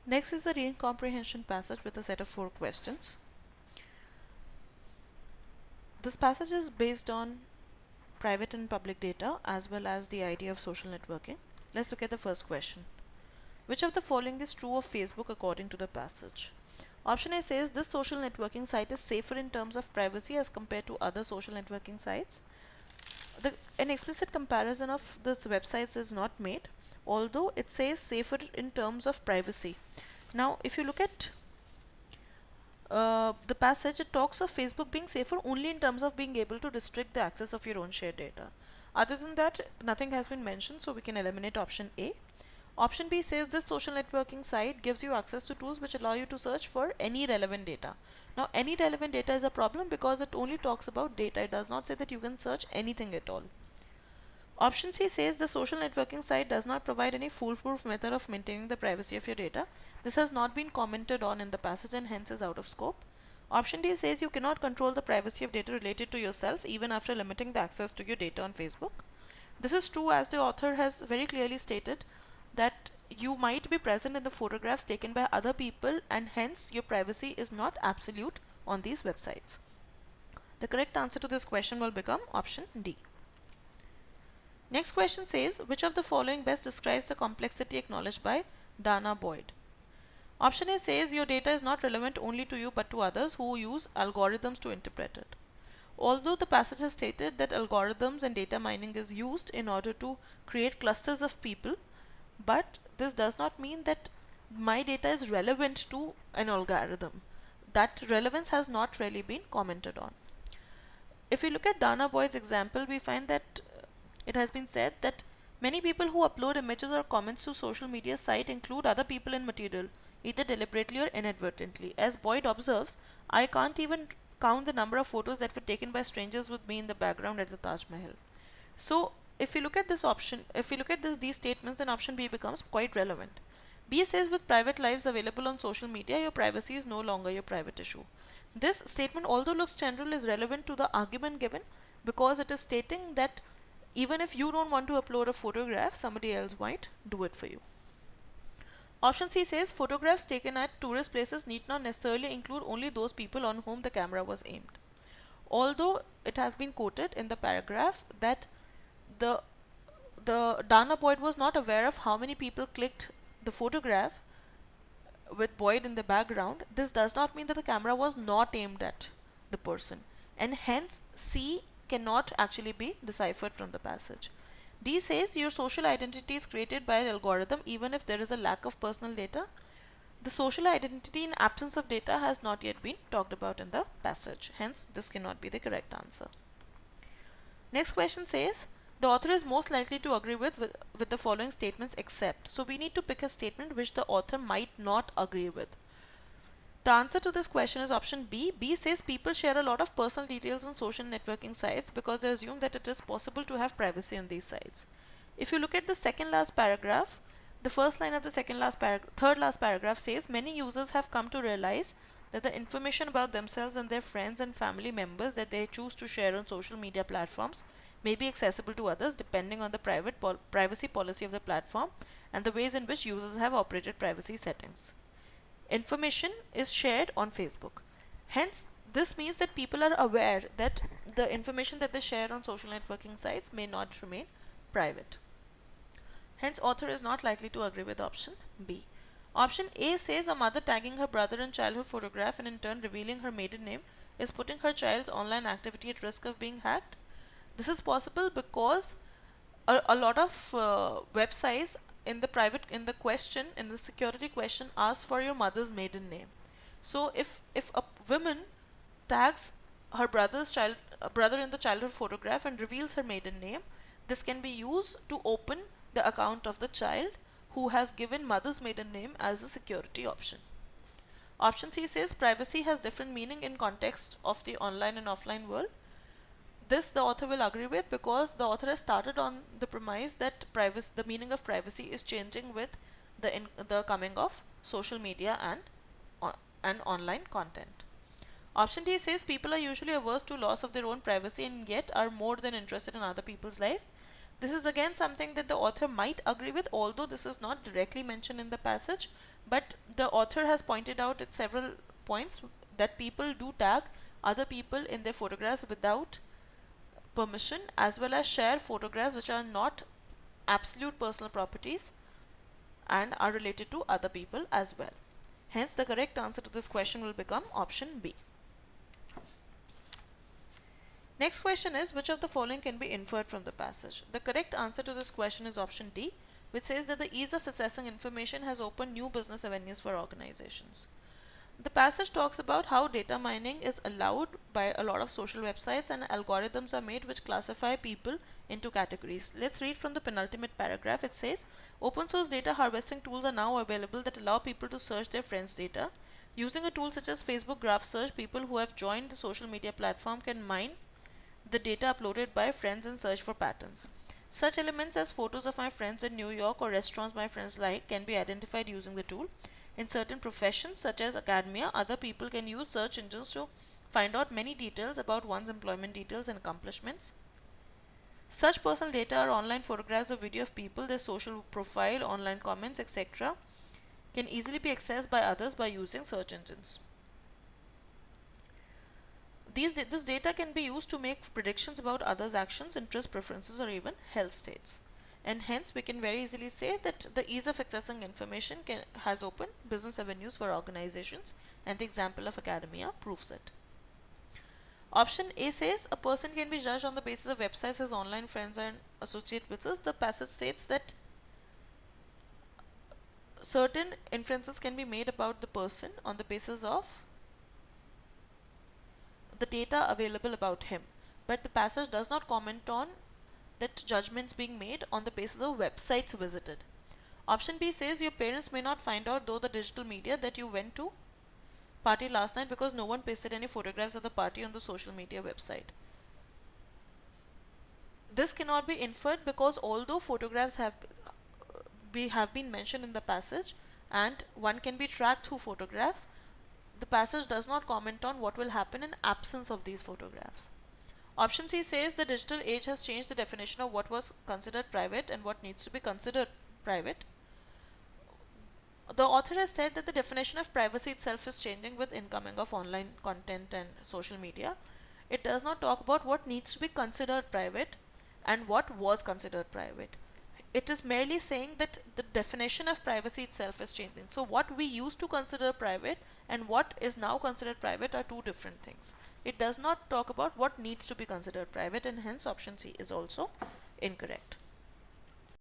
Next is the reading comprehension passage with a set of 4 questions. This passage is based on private and public data as well as the idea of social networking. Let's look at the first question. Which of the following is true of Facebook according to the passage? Option A says this social networking site is safer in terms of privacy as compared to other social networking sites. An explicit comparison of this websites is not made, although it says safer in terms of privacy. Now, if you look at the passage, it talks of Facebook being safer only in terms of being able to restrict the access of your own shared data. Other than that, nothing has been mentioned, so we can eliminate option A. Option B says this social networking site gives you access to tools which allow you to search for any relevant data. Now, any relevant data is a problem because it only talks about data. It does not say that you can search anything at all. Option C says the social networking site does not provide any foolproof method of maintaining the privacy of your data. This has not been commented on in the passage and hence is out of scope. Option D says you cannot control the privacy of data related to yourself even after limiting the access to your data on Facebook. This is true as the author has very clearly stated that you might be present in the photographs taken by other people and hence your privacy is not absolute on these websites. The correct answer to this question will become option D. Next question says, which of the following best describes the complexity acknowledged by Dana Boyd? Option A says your data is not relevant only to you but to others who use algorithms to interpret it. Although the passage has stated that algorithms and data mining is used in order to create clusters of people, but this does not mean that my data is relevant to an algorithm. That relevance has not really been commented on. If we look at Dana Boyd's example, we find that it has been said that many people who upload images or comments to social media site include other people in material, either deliberately or inadvertently. As Boyd observes, I can't even count the number of photos that were taken by strangers with me in the background at the Taj Mahal. So, if you look at this option, if you look at these statements, then option B becomes quite relevant. B says with private lives available on social media, your privacy is no longer your private issue. This statement, although looks general, is relevant to the argument given because it is stating that even if you don't want to upload a photograph, somebody else might do it for you. Option C says photographs taken at tourist places need not necessarily include only those people on whom the camera was aimed. Although it has been quoted in the paragraph that the Dana Boyd was not aware of how many people clicked the photograph with Boyd in the background, this does not mean that the camera was not aimed at the person, and hence C cannot actually be deciphered from the passage. D says your social identity is created by an algorithm even if there is a lack of personal data. The social identity in absence of data has not yet been talked about in the passage, hence this cannot be the correct answer. Next question says the author is most likely to agree with the following statements except. So we need to pick a statement which the author might not agree with. The answer to this question is option B. B says people share a lot of personal details on social networking sites because they assume that it is possible to have privacy on these sites. If you look at the second last paragraph, the first line of the third last paragraph says many users have come to realize that the information about themselves and their friends and family members that they choose to share on social media platforms may be accessible to others depending on the privacy policy of the platform and the ways in which users have operated privacy settings. Information is shared on Facebook. Hence, this means that people are aware that the information that they share on social networking sites may not remain private. Hence, author is not likely to agree with option B. Option A says a mother tagging her brother in childhood photograph and in turn revealing her maiden name is putting her child's online activity at risk of being hacked. This is possible because a lot of websites in the security question asks for your mother's maiden name. So if a woman tags her brother in the childhood photograph and reveals her maiden name, this can be used to open the account of the child who has given mother's maiden name as a security option. Option C says privacy has different meaning in context of the online and offline world. This the author will agree with because the author has started on the premise that the meaning of privacy is changing with the coming of social media and online content. Option D says people are usually averse to loss of their own privacy and yet are more than interested in other people's life. This is again something that the author might agree with, although this is not directly mentioned in the passage, but the author has pointed out at several points that people do tag other people in their photographs without permission, as well as share photographs which are not absolute personal properties and are related to other people as well. Hence, the correct answer to this question will become option B. Next question is, which of the following can be inferred from the passage? The correct answer to this question is option D, which says that the ease of accessing information has opened new business avenues for organizations. The passage talks about how data mining is allowed by a lot of social websites and algorithms are made which classify people into categories. Let's read from the penultimate paragraph. It says, open source data harvesting tools are now available that allow people to search their friends' data. Using a tool such as Facebook Graph Search, people who have joined the social media platform can mine the data uploaded by friends and search for patterns. Such elements as photos of my friends in New York or restaurants my friends like can be identified using the tool. In certain professions such as academia, other people can use search engines to find out many details about one's employment details and accomplishments. Such personal data are online photographs or video of people, their social profile, online comments, etc. can easily be accessed by others by using search engines. This data can be used to make predictions about others' actions, interests, preferences, or even health states. And hence, we can very easily say that the ease of accessing information has opened business avenues for organizations, and the example of academia proves it. Option A says a person can be judged on the basis of websites his online friends and associate with us. The passage states that certain inferences can be made about the person on the basis of the data available about him, but the passage does not comment on that judgments being made on the basis of websites visited. Option B says your parents may not find out though the digital media that you went to party last night because no one pasted any photographs of the party on the social media website. This cannot be inferred because although photographs have been mentioned in the passage and one can be tracked through photographs, the passage does not comment on what will happen in absence of these photographs. Option C says the digital age has changed the definition of what was considered private and what needs to be considered private. The author has said that the definition of privacy itself is changing with incoming of online content and social media. It does not talk about what needs to be considered private and what was considered private. It is merely saying that the definition of privacy itself is changing. So what we used to consider private and what is now considered private are two different things. It does not talk about what needs to be considered private, and hence option C is also incorrect.